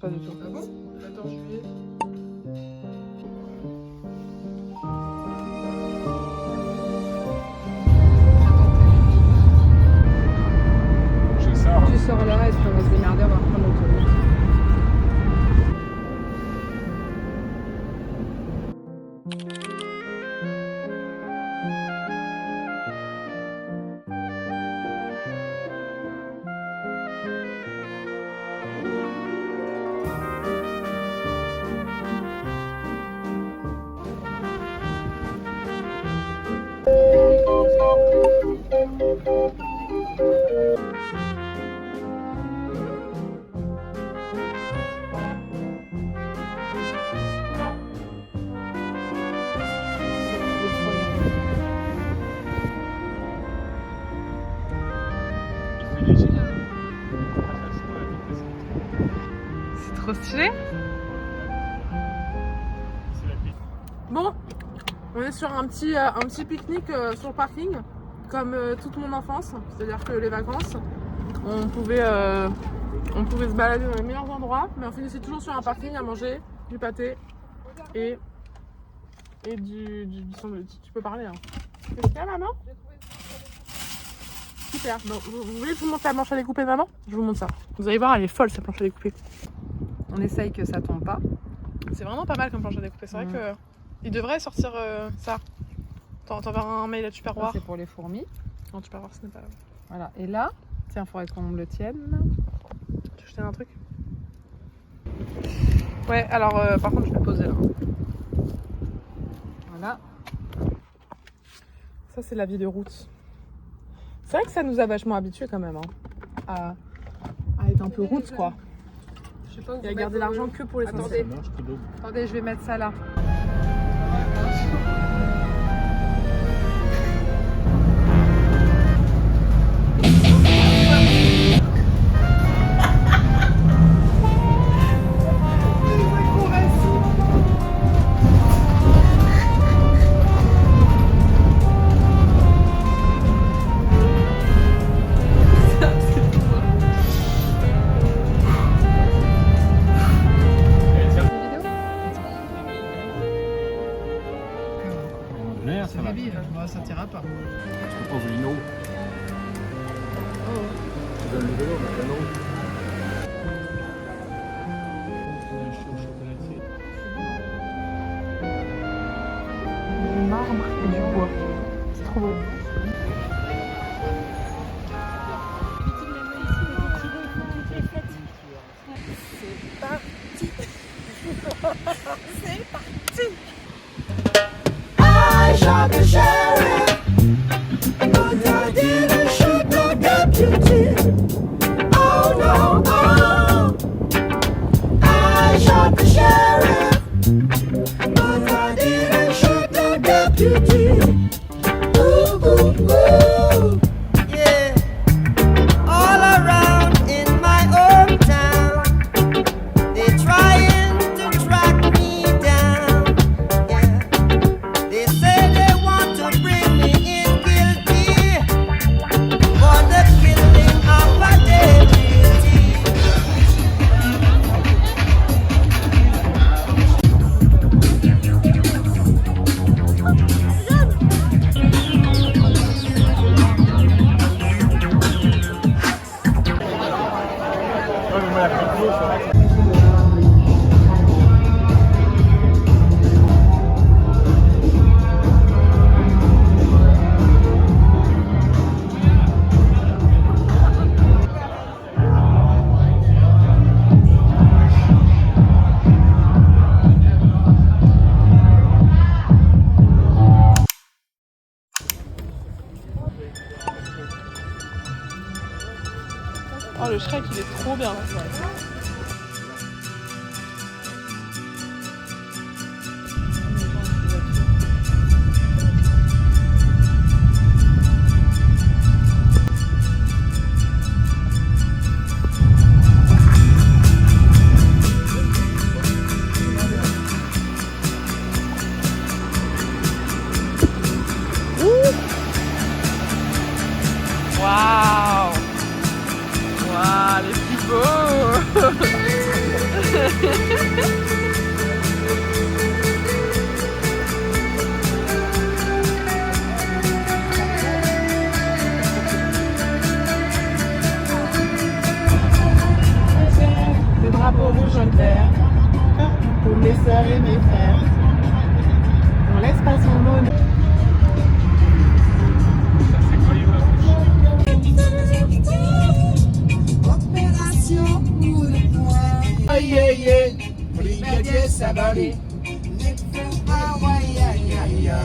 Pas du tout. Ah bon 14 juillet. Je sors. Tu sors là et puis on va se démerder, on va reprendre l'autoroute. Il fait léger là. C'est trop stylé. Bon, on est sur un petit pique-nique sur le parking, comme toute mon enfance. C'est-à-dire que les vacances, on pouvait se balader dans les meilleurs endroits, mais on finissait toujours sur un parking à manger du pâté et du sandwich. Tu peux parler, hein. Qu'est-ce qu'il y a, maman? Super. Donc, vous voulez que je vous montre la planche à découper de maman? Je vous montre ça. Vous allez voir, elle est folle cette planche à découper. On essaye que ça tombe pas. C'est vraiment pas mal comme planche à découper. C'est vrai que il devrait sortir ça. T'enverras un mail à Tupperware. C'est pour les fourmis. Non, Tupperware, ce n'est pas. Voilà. Et là, tiens, faudrait qu'on le tienne. Tu veux jeter un truc? Ouais, alors par contre, je vais poser là. Voilà. Ça, c'est la vie de route. C'est vrai que ça nous a vachement habitués quand même, hein, à être un peu route, quoi. Je sais pas où Et à garder l'argent que pour les Attendez. essentiels. Attendez, je vais mettre ça là. Ça va. Bon, ça t'ira pas. On veut une eau. Tu donnes le vélo, mais une eau. Du marbre et du bois. C'est trop beau. C'est parti. C'est parti. I shot the sheriff, but I didn't shoot the deputy. Oh no, oh. I shot the sheriff, but I didn't shoot the deputy. Ooh, ooh, ooh. Yeah. All around in my hometown, they're trying to track me down. Yeah. They say they want to bring me in guilty for the killing of a deputy. Oh, le Shrek, il est trop bien. Waouh! Waouh, les plus beaux! Le drapeau rouge, jaune, vert. Pour mes sœurs et mes frères. On laisse pas son mot. Opération pour le point. Aïe aïe aïe, brigadier Savary. Ah ouais, aïe, aïe, aïe.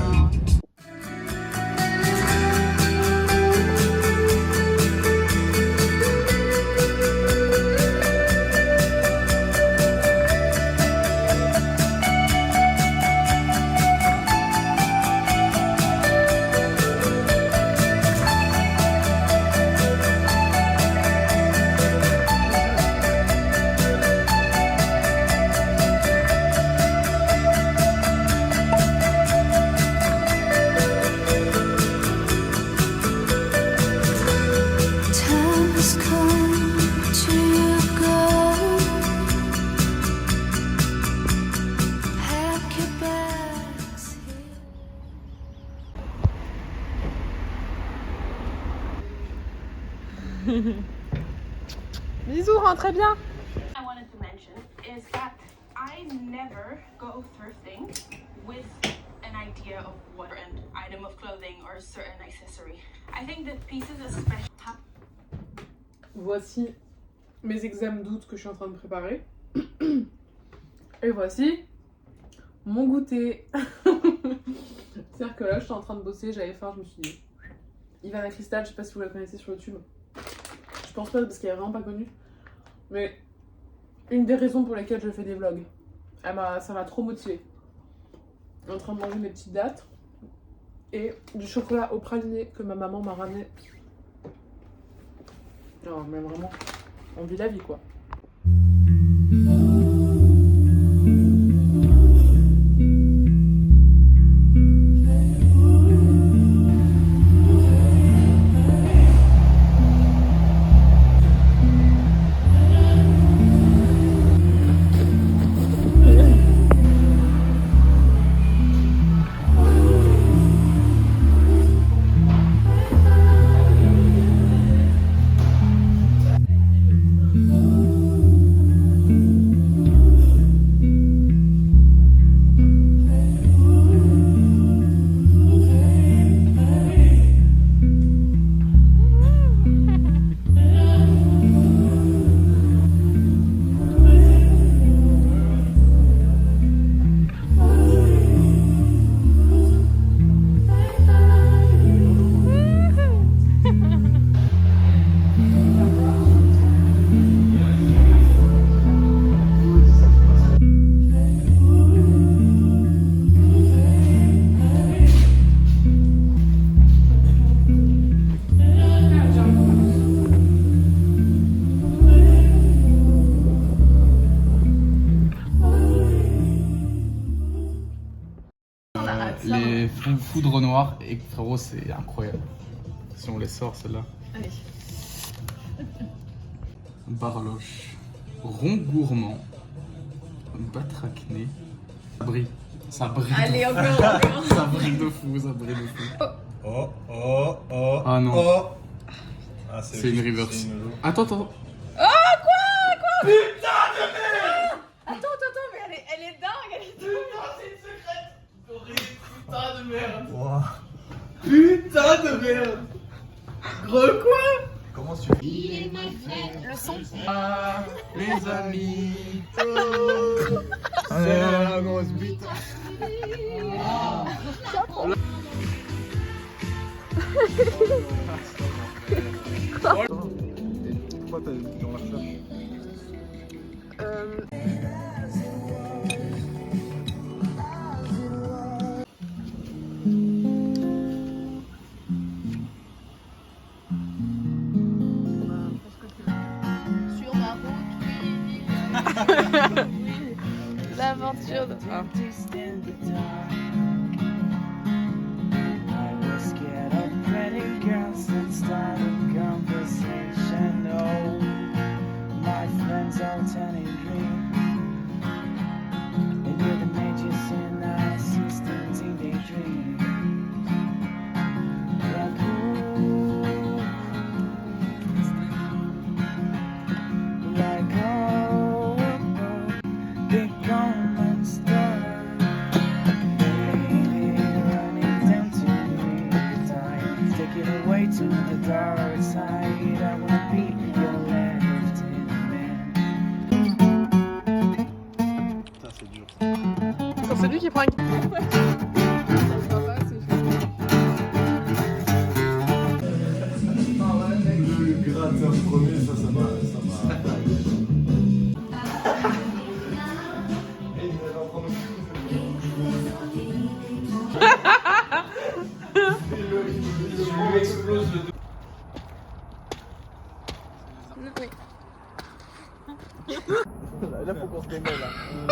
Time has come to go. Pack your bags here. Bisous, rentrez bien. I wanted to mention is that I never go thrifting with an idea of what an item of clothing or a certain accessory. I think that pieces especially Voici mes examens d'août que je suis en train de préparer. Et voici mon goûter. C'est-à-dire que là, je suis en train de bosser, j'avais faim, je me suis dit. Ivana Crystal, je sais pas si vous la connaissez sur YouTube. Je pense pas parce qu'elle est vraiment pas connue. Mais une des raisons pour lesquelles je fais des vlogs. Ça m'a trop motivée. Je suis en train de manger mes petites dattes. Et du chocolat au praliné que ma maman m'a ramené. Non, mais vraiment, on vit la vie quoi. Les foudres noires, et frérot, c'est incroyable. Si on les sort, celles-là. Allez. Barloche, rond gourmand, batracné, ça brille. Ça brille. Allez, encore. Ça brille de fou, ça brille de fou. Oh, oh, oh. Ah non. Oh. Ah, C'est une reverse. c'est une- Attends, attends. Ouah. Putain de merde. Gros quoi? Comment tu fais? Ah, les amis. C'est la grosse bite. Pourquoi t'as dans la recherche? Sur ma route, l'aventure de... Ah. Conversation, oh, my friends all turning green. celui qui prend un Le gratteur premier, ça m'a. Tu exploses le dos. Là, faut qu'on se démêle. Là.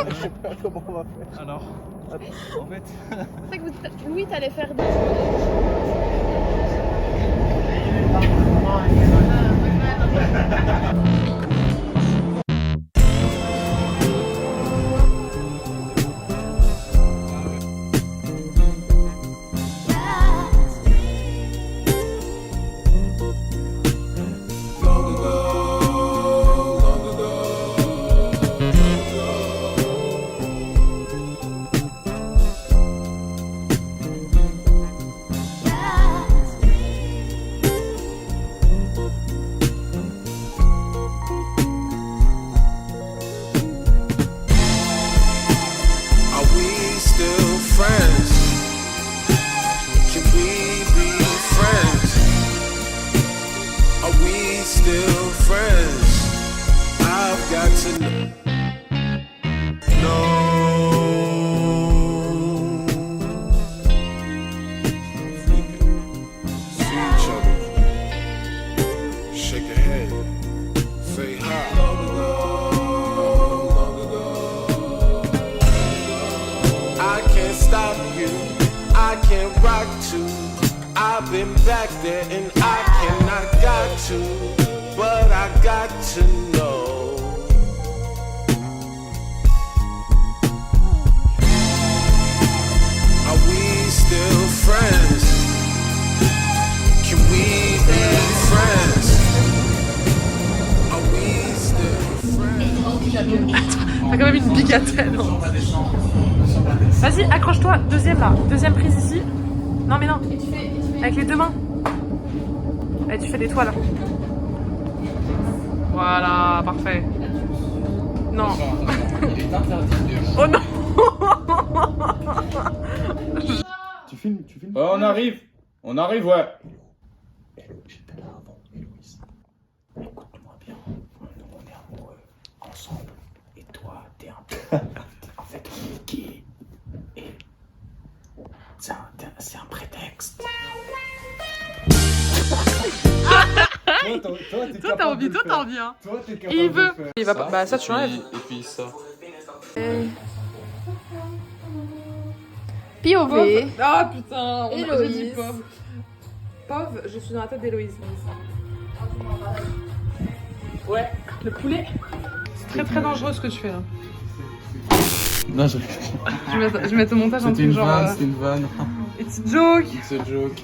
Je sais pas comment on va faire. Alors, En fait. C'est vrai que Louis, t'allais faire des. Are we still friends? Can we be friends? Are we still friends? I've got to know. See each other. Shake a head. Say hi. Long ago. I can't stop you, I can't rock to. I've been back there and I cannot got to, but I got to know. Are we still friends? Can we be friends? Are we still friends? T'as quand même une bigatelle. Vas-y, accroche-toi. Deuxième là. Deuxième prise ici. Non mais non. Avec les deux mains. Et tu fais l'étoile. Voilà, parfait. Non. il est interdit de... Oh non. Tu filmes On arrive, ouais. J'étais là avant, Héloïse. Écoute-moi bien, nous on est amoureux, ensemble. Et toi, t'es un peu. En fait, on est gay. Et. C'est un prétexte. Toi t'as envie, hein. Toi, t'es capable Il veut. de faire. Il va pas. Bah ça tu enlèves. Et puis ça. POV. Ah putain. Héloïse. J'ai dit pauvre. Pauvre, je suis dans la tête d'Héloïse. Ouais. Le poulet. C'est très très dangereux ce que tu fais là. Non, je... Je vais mettre au montage un C'était truc une genre. vanne, c'était une vanne. It's a joke. It's a joke.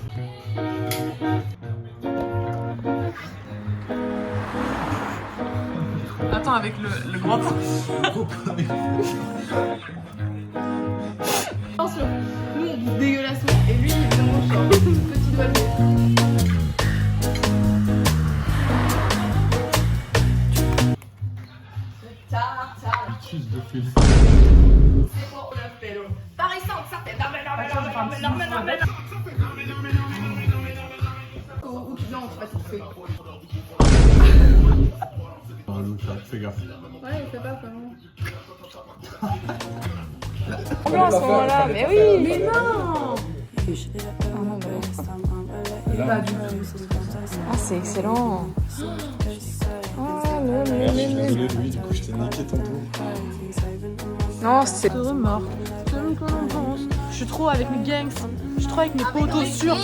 Attends avec le grand. Attention, nous on bouffe dégueulassement et lui il est vraiment genre petit doigt de Par exemple, ça fait ou tu viens, on se passe tout fait. Fais gaffe. Ouais, il fait pas vraiment. Non à ce moment-là, mais oui, mais non. Pas du tout. Ah c'est excellent. Désolé, Louis, du coup, je t'ai niqué ton tour. Non, c'est mort. Je suis trop avec mes gangs. Je suis trop avec mes potos sûrs.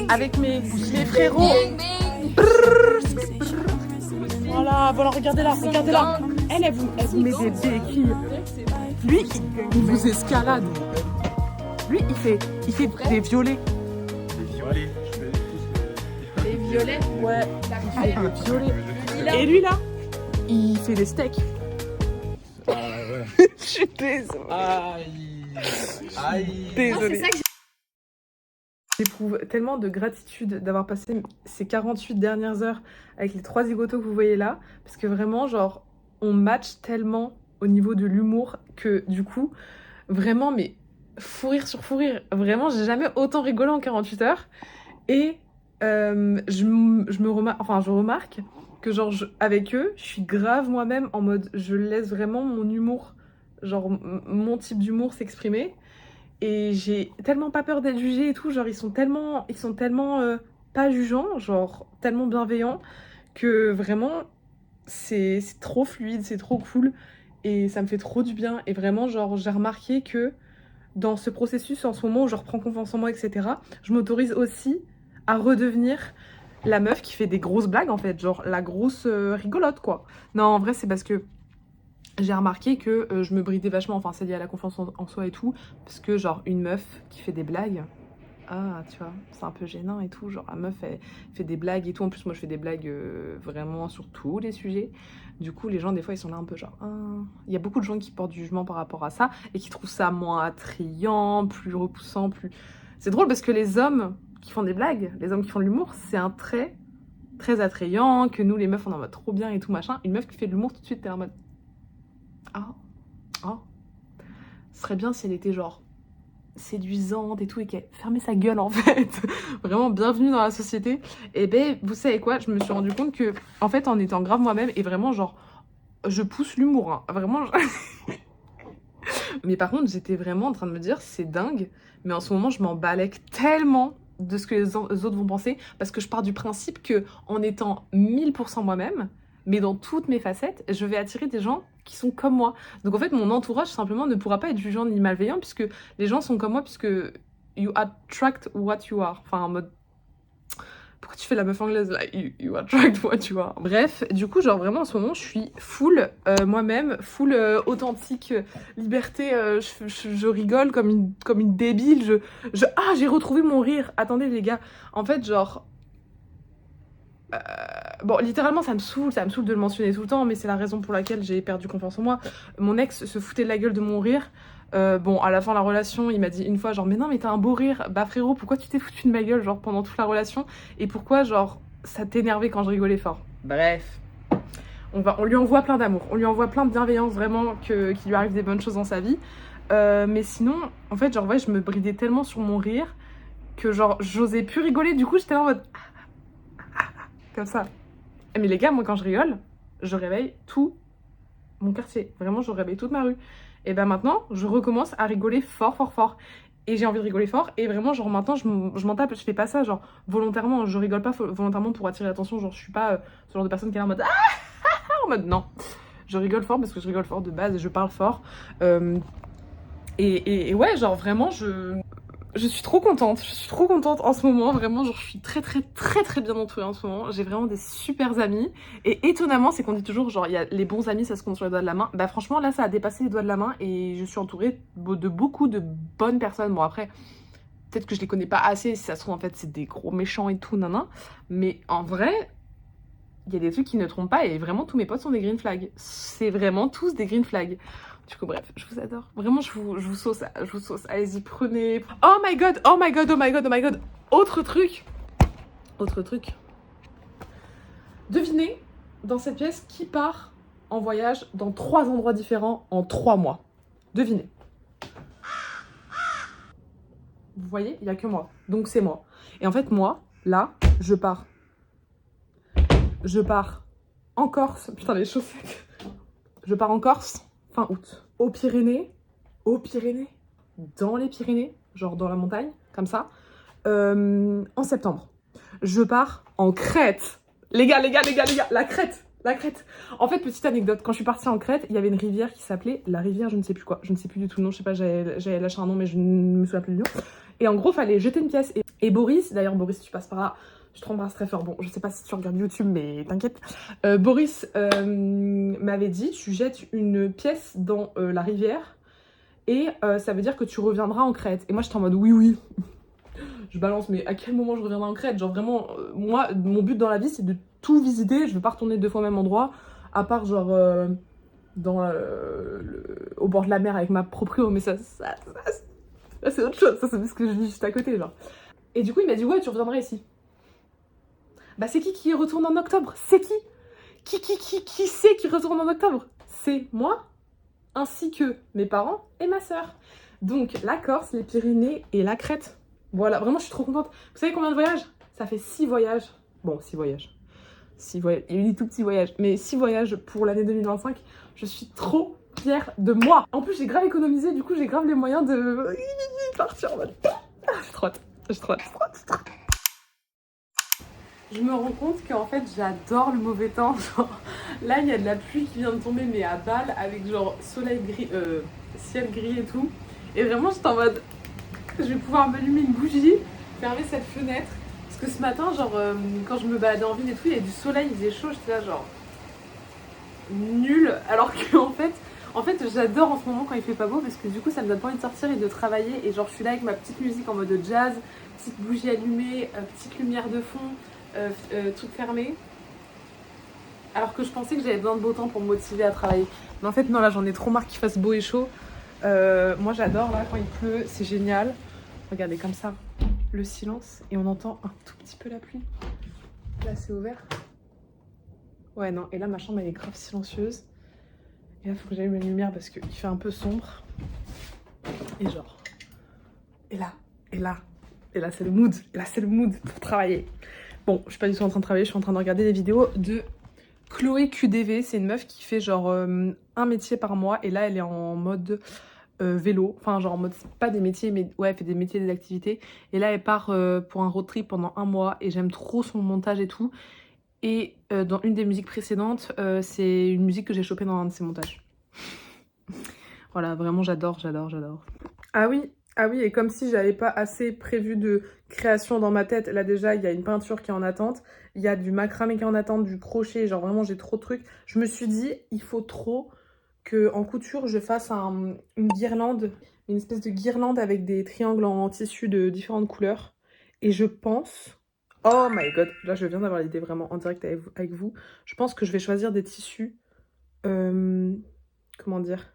Avec mes frérots. Voilà, voilà, regardez là, regardez là. Elle vous met des béquilles. Lui, il vous escalade. Lui, il fait des violets. Les violets. Ouais, il fait des violets. Et lui là, il fait des steaks. Ah ouais. Je suis désolée. Aïe. Désolée. C'est ça que J'éprouve tellement de gratitude d'avoir passé ces 48 dernières heures avec les 3 zigotos que vous voyez là. Parce que vraiment, genre, on match tellement au niveau de l'humour que du coup, Vraiment, mais fou rire sur fou rire. Vraiment, j'ai jamais autant rigolé en 48 heures. Et je remarque que genre avec eux, je suis grave moi-même en mode je laisse vraiment mon humour, genre mon type d'humour s'exprimer. Et j'ai tellement pas peur d'être jugée et tout, genre ils sont tellement pas jugeants, genre tellement bienveillants que vraiment c'est trop fluide, c'est trop cool et ça me fait trop du bien. Et vraiment genre j'ai remarqué que dans ce processus en ce moment où je reprends confiance en moi, etc., je m'autorise aussi à redevenir la meuf qui fait des grosses blagues en fait, genre la grosse rigolote quoi. Non, en vrai c'est parce que j'ai remarqué que je me bridais vachement, enfin c'est lié à la confiance en soi et tout, parce que genre une meuf qui fait des blagues, ah tu vois, c'est un peu gênant et tout, genre la meuf elle fait des blagues et tout, en plus moi je fais des blagues vraiment sur tous les sujets, du coup les gens des fois ils sont là un peu genre, il y a beaucoup de gens qui portent du jugement par rapport à ça, et qui trouvent ça moins attrayant, plus repoussant, plus... C'est drôle parce que les hommes qui font des blagues, les hommes qui font de l'humour, c'est un trait très attrayant, que nous les meufs on en va trop bien et tout machin, une meuf qui fait de l'humour tout de suite t'es en mode... Ce serait bien si elle était genre séduisante et tout et qu'elle fermait sa gueule en fait. Vraiment bienvenue dans la société. Et ben vous savez quoi, je me suis rendu compte que en fait en étant grave moi-même et vraiment genre je pousse l'humour hein. Vraiment mais par contre j'étais vraiment en train de me dire c'est dingue, mais en ce moment je m'en balèque tellement de ce que les autres vont penser, parce que je pars du principe que en étant 1000% moi-même, mais dans toutes mes facettes, je vais attirer des gens qui sont comme moi. Donc en fait, mon entourage simplement ne pourra pas être jugeant ni malveillant, puisque les gens sont comme moi, puisque you attract what you are. Enfin, en mode... Pourquoi tu fais la meuf anglaise là? You attract what you are. Bref, du coup, genre vraiment en ce moment, je suis full moi-même, full authentique, liberté. Je rigole comme une débile. Ah, j'ai retrouvé mon rire. Attendez les gars, en fait, genre... Bon, littéralement, ça me saoule de le mentionner tout le temps, mais c'est la raison pour laquelle j'ai perdu confiance en moi. Mon ex se foutait de la gueule de mon rire. Bon, à la fin de la relation, il m'a dit une fois, genre, mais non, mais t'as un beau rire. Bah, frérot, pourquoi tu t'es foutu de ma gueule, genre, pendant toute la relation? Et pourquoi, genre, ça t'énervait quand je rigolais fort? Bref. On lui envoie plein d'amour, on lui envoie plein de bienveillance, vraiment, qu'il lui arrive des bonnes choses dans sa vie. Mais sinon, en fait, genre, ouais, je me bridais tellement sur mon rire que, genre, j'osais plus rigoler. Du coup, j'étais là en mode... comme ça. Mais les gars, moi quand je rigole, je réveille tout mon quartier. Vraiment, je réveille toute ma rue. Et ben maintenant, je recommence à rigoler fort, fort, fort. Et j'ai envie de rigoler fort. Et vraiment, genre maintenant, je m'en tape. Je fais pas ça, genre volontairement. Je rigole pas volontairement pour attirer l'attention. Genre, je suis pas ce genre de personne qui est là en mode en mode non. Je rigole fort parce que je rigole fort de base et je parle fort. Et ouais, genre vraiment, je suis trop contente en ce moment, vraiment, genre je suis très bien entourée en ce moment, j'ai vraiment des super amis, et étonnamment c'est qu'on dit toujours genre il y a les bons amis ça se compte sur les doigts de la main, bah franchement là ça a dépassé les doigts de la main et je suis entourée de beaucoup de bonnes personnes. Bon après, peut-être que je les connais pas assez, si ça se trouve en fait c'est des gros méchants et tout, nanan, mais en vrai, il y a des trucs qui ne trompent pas et vraiment tous mes potes sont des green flags, c'est vraiment tous des green flags. Du coup, bref, je vous adore. Vraiment, je vous sauce. Allez-y, prenez. Oh my god. Autre truc. Devinez, dans cette pièce, qui part en voyage dans 3 endroits différents en 3 mois. Devinez. Vous voyez, il n'y a que moi. Donc, c'est moi. Et en fait, moi, là, je pars en Corse. Putain, les chaussettes. Je pars en Corse. Fin août, aux Pyrénées, dans les Pyrénées, genre dans la montagne, comme ça, en septembre. Je pars en Crète. Les gars, la Crète. En fait, petite anecdote, quand je suis partie en Crète, il y avait une rivière qui s'appelait la rivière je ne sais plus quoi, je ne sais plus du tout le nom, je sais pas, j'avais lâché un nom mais je ne me souviens plus du nom. Et en gros, fallait jeter une pièce. Et Boris, d'ailleurs Boris, tu passes par là, je t'embrasse très fort. Bon, je sais pas si tu regardes YouTube, mais t'inquiète. Boris m'avait dit, tu jettes une pièce dans la rivière et ça veut dire que tu reviendras en Crète. Et moi, j'étais en mode oui. Je balance, mais à quel moment je reviendrai en Crète? Genre vraiment, moi, mon but dans la vie, c'est de tout visiter. Je veux pas retourner 2 fois au même endroit, à part genre au bord de la mer avec ma proprio. Mais ça c'est autre chose. Ça, c'est parce que je vis juste à côté, genre. Et du coup, il m'a dit, ouais, tu reviendras ici. Bah c'est qui retourne en octobre? C'est qui c'est qui retourne en octobre? C'est moi, ainsi que mes parents et ma sœur. Donc la Corse, les Pyrénées et la Crète. Voilà, vraiment je suis trop contente. Vous savez combien de voyages? Ça fait 6 voyages. Bon, 6 voyages. 6 voyages. Il y a eu des tout petits voyages, mais 6 voyages pour l'année 2025. Je suis trop fière de moi. En plus, j'ai grave économisé, du coup, j'ai grave les moyens de partir en mode. J'ai trop hâte. J'ai trop hâte. Je me rends compte qu'en fait, j'adore le mauvais temps. Genre, là, il y a de la pluie qui vient de tomber, mais à balle, avec genre soleil gris, ciel gris et tout. Et vraiment, j'étais en mode. Je vais pouvoir m'allumer une bougie, fermer cette fenêtre. Parce que ce matin, genre, quand je me baladais en ville et tout, il y avait du soleil, il faisait chaud, j'étais là, genre. Nul. Alors que, en fait, j'adore en ce moment quand il fait pas beau, parce que du coup, ça me donne pas envie de sortir et de travailler. Et genre, je suis là avec ma petite musique en mode jazz, petite bougie allumée, petite lumière de fond, truc fermé. Alors que je pensais que j'avais besoin de beau temps pour me motiver à travailler. Mais en fait, non, là, j'en ai trop marre qu'il fasse beau et chaud. Moi, j'adore, là, quand il pleut, c'est génial. Regardez, comme ça, le silence, et on entend un tout petit peu la pluie. Là, c'est ouvert. Ouais, non, et là, ma chambre, elle est grave silencieuse. Et là, il faut que j'allume la lumière parce qu'il fait un peu sombre. Et genre... Et là, c'est le mood. Et là, c'est le mood pour travailler. Bon, je suis pas du tout en train de travailler, je suis en train de regarder des vidéos de Chloé QDV. C'est une meuf qui fait genre un métier par mois. Et là, elle est en mode vélo. Enfin, genre en mode, pas des métiers, mais ouais, elle fait des métiers, des activités. Et là, elle part pour un road trip pendant un mois. Et j'aime trop son montage et tout. Et dans une des musiques précédentes, c'est une musique que j'ai chopée dans un de ses montages. Voilà, vraiment, j'adore. Ah oui, et comme si j'avais pas assez prévu de création dans ma tête, là déjà, il y a une peinture qui est en attente, il y a du macramé qui est en attente, du crochet, genre vraiment, j'ai trop de trucs. Je me suis dit, il faut trop qu'en couture, je fasse une guirlande, une espèce de guirlande avec des triangles en tissu de différentes couleurs. Et je pense... Oh my god, là je viens d'avoir l'idée vraiment en direct avec vous. Je pense que je vais choisir des tissus, comment dire,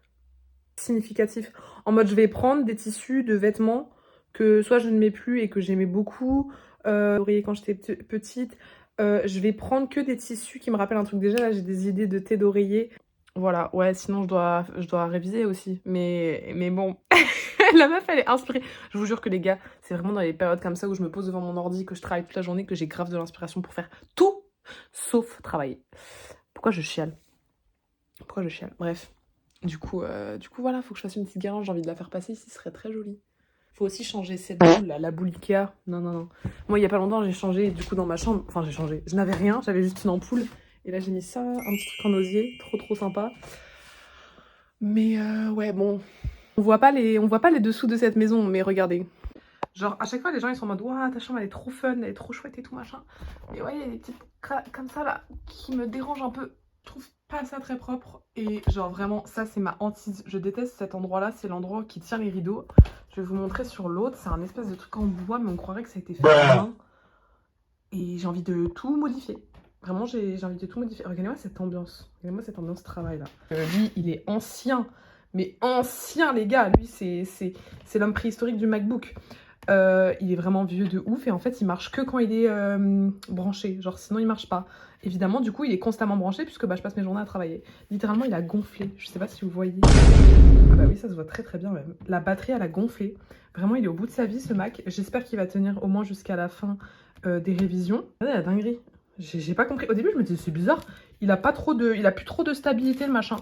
significatifs. En mode je vais prendre des tissus de vêtements que soit je ne mets plus et que j'aimais beaucoup, quand j'étais petite. Je vais prendre que des tissus qui me rappellent un truc. Déjà là j'ai des idées de thé d'oreiller. Voilà, ouais, sinon je dois réviser aussi. Mais bon... La meuf, elle est inspirée. Je vous jure que les gars, c'est vraiment dans les périodes comme ça où je me pose devant mon ordi, que je travaille toute la journée, que j'ai grave de l'inspiration pour faire tout sauf travailler. Pourquoi je chiale? Bref. Du coup, voilà, faut que je fasse une petite guirlande. J'ai envie de la faire passer ici, ce serait très joli. Faut aussi changer cette boule là, la boule Ikea. Non. Moi, il y a pas longtemps, j'ai changé du coup dans ma chambre. Enfin, j'ai changé. Je n'avais rien, j'avais juste une ampoule. Et là, j'ai mis ça, un petit truc en osier. Trop sympa. Mais ouais, bon... On voit pas les dessous de cette maison, mais regardez. Genre, à chaque fois, les gens, ils sont en mode « Waouh, ta chambre, elle est trop fun, elle est trop chouette et tout, machin. » Mais ouais, il y a des petites craques comme ça, là, qui me dérangent un peu. Je trouve pas ça très propre. Et genre, vraiment, ça, c'est ma hantise. Je déteste cet endroit-là. C'est l'endroit qui tient les rideaux. Je vais vous montrer sur l'autre. C'est un espèce de truc en bois, mais on croirait que ça a été fait main. Et j'ai envie de tout modifier. Vraiment, j'ai envie de tout modifier. Regardez-moi cette ambiance. Regardez-moi cette ambiance travail, là. Lui, il est ancien. Mais ancien, les gars, lui, c'est l'homme préhistorique du MacBook. Il est vraiment vieux de ouf et en fait, il marche que quand il est branché. Genre, sinon, il marche pas. Évidemment, du coup, il est constamment branché puisque je passe mes journées à travailler. Littéralement, il a gonflé. Je sais pas si vous voyez. Ah bah oui, ça se voit très bien même. La batterie, elle a gonflé. Vraiment, il est au bout de sa vie, ce Mac. J'espère qu'il va tenir au moins jusqu'à la fin des révisions. Regardez la dinguerie. J'ai pas compris. Au début, je me disais, c'est bizarre. Il a plus trop de stabilité, le machin.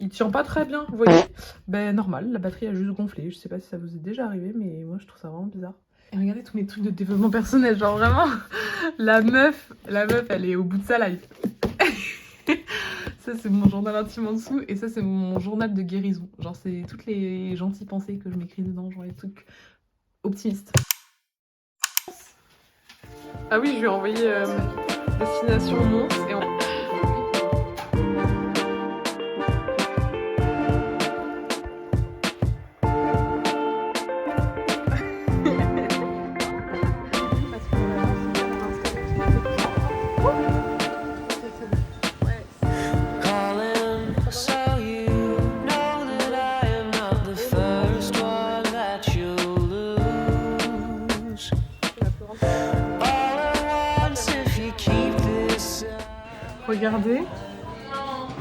Il tient pas très bien, vous voyez. Ben normal, la batterie a juste gonflé. Je sais pas si ça vous est déjà arrivé, mais moi je trouve ça vraiment bizarre. Et regardez tous mes trucs de développement personnel, genre vraiment, la meuf, elle est au bout de sa life. Ça c'est mon journal intime en dessous, et ça c'est mon journal de guérison. Genre c'est toutes les gentilles pensées que je m'écris dedans, genre les trucs optimistes. Ah oui, je lui ai envoyé destination Mons, et on...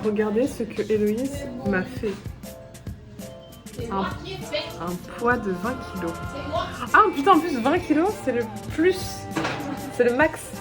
Regardez ce que Héloïse m'a fait. Un poids de 20 kilos. Ah putain, en plus 20 kilos, c'est le plus. C'est le max.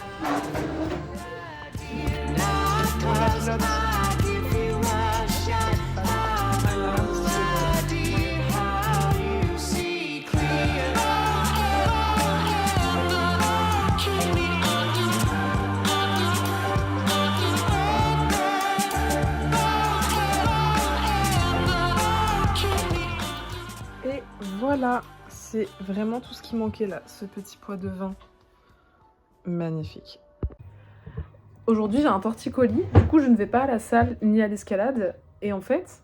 Et voilà, c'est vraiment tout ce qui manquait là, ce petit poids de vin. Magnifique. Aujourd'hui, j'ai un torticolis, du coup, je ne vais pas à la salle ni à l'escalade. Et en fait,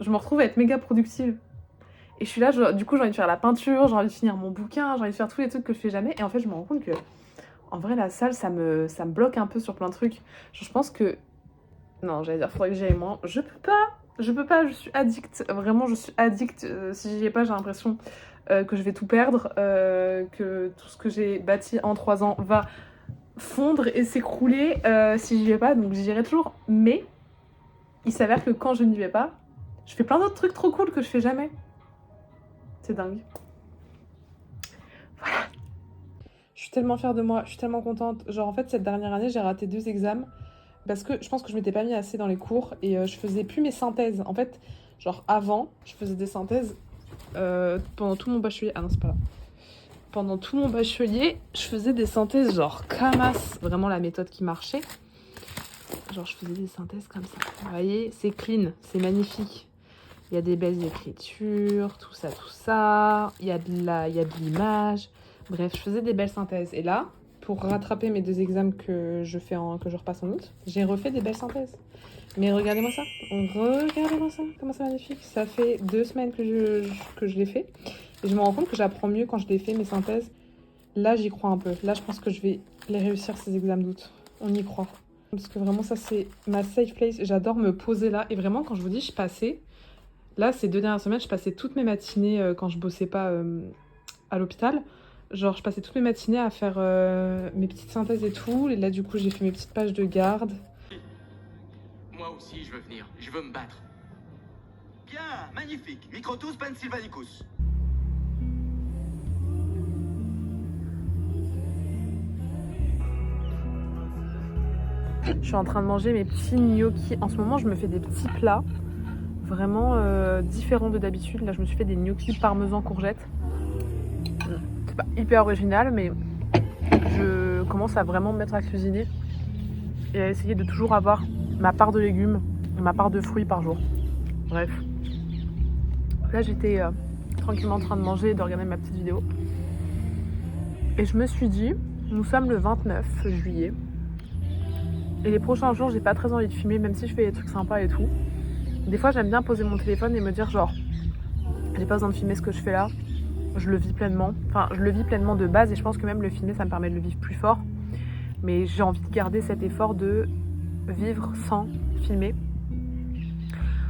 je me retrouve à être méga productive. Et je suis là, du coup, j'ai envie de faire la peinture, j'ai envie de finir mon bouquin, j'ai envie de faire tous les trucs que je fais jamais. Et en fait, je me rends compte que, en vrai, la salle, ça me bloque un peu sur plein de trucs. Je pense que... Non, j'allais dire, faudrait que j'y aille moins. Je peux pas, je suis addict. Vraiment, je suis addict. Si j'y ai pas, j'ai l'impression que je vais tout perdre, que tout ce que j'ai bâti en 3 ans va fondre et s'écrouler si j'y vais pas. Donc j'irai toujours. Mais il s'avère que quand je n'y vais pas, je fais plein d'autres trucs trop cool que je fais jamais. C'est dingue. Voilà. Je suis tellement fière de moi, je suis tellement contente. Genre en fait, cette dernière année, j'ai raté 2 examens. Parce que je pense que je m'étais pas mis assez dans les cours et je faisais plus mes synthèses. En fait, genre avant, je faisais des synthèses pendant tout mon bachelier. Ah non, c'est pas là. Pendant tout mon bachelier, je faisais des synthèses genre Kamas. Vraiment la méthode qui marchait. Genre je faisais des synthèses comme ça. Vous voyez, c'est clean, c'est magnifique. Il y a des belles écritures, tout ça. Il y a de l'image. Bref, je faisais des belles synthèses. Et là... Pour rattraper mes 2 examens que je repasse en août, j'ai refait des belles synthèses. Mais regardez-moi ça, comment c'est magnifique. Ça fait 2 semaines que je l'ai fait. Et je me rends compte que j'apprends mieux quand je les fais, mes synthèses. Là, j'y crois un peu. Là, je pense que je vais les réussir, ces examens d'août. On y croit. Parce que vraiment, ça, c'est ma safe place. J'adore me poser là. Et vraiment, quand je vous dis, je passais... Là, ces 2 dernières semaines, je passais toutes mes matinées quand je bossais pas à l'hôpital. Genre, je passais toutes mes matinées à faire mes petites synthèses et tout. Et là, du coup, j'ai fait mes petites pages de garde. Moi aussi, je veux venir. Je veux me battre. Bien, magnifique. Microtus Pennsylvanicus. Je suis en train de manger mes petits gnocchis. En ce moment, je me fais des petits plats vraiment différents de d'habitude. Là, je me suis fait des gnocchis parmesan courgettes. C'est pas hyper original, mais je commence à vraiment me mettre à cuisiner et à essayer de toujours avoir ma part de légumes et ma part de fruits par jour. Bref. Là, j'étais tranquillement en train de manger et de regarder ma petite vidéo. Et je me suis dit, nous sommes le 29 juillet. Et les prochains jours, j'ai pas très envie de filmer, même si je fais des trucs sympas et tout. Des fois, j'aime bien poser mon téléphone et me dire genre, j'ai pas besoin de filmer ce que je fais là. Je le vis pleinement. Enfin, je le vis pleinement de base et je pense que même le filmer, ça me permet de le vivre plus fort. Mais j'ai envie de garder cet effort de vivre sans filmer.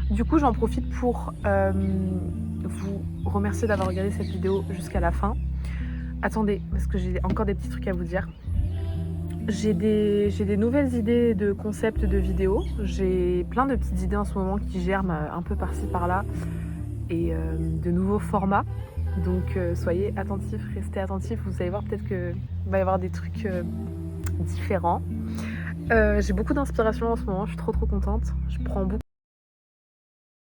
Du coup, j'en profite pour vous remercier d'avoir regardé cette vidéo jusqu'à la fin. Attendez, parce que j'ai encore des petits trucs à vous dire. J'ai des nouvelles idées de concepts de vidéos. J'ai plein de petites idées en ce moment qui germent un peu par-ci par-là. Et de nouveaux formats. Donc soyez attentifs, restez attentifs. Vous allez voir peut-être qu'il va y avoir des trucs différents. J'ai beaucoup d'inspiration en ce moment, je suis trop contente. Je prends beaucoup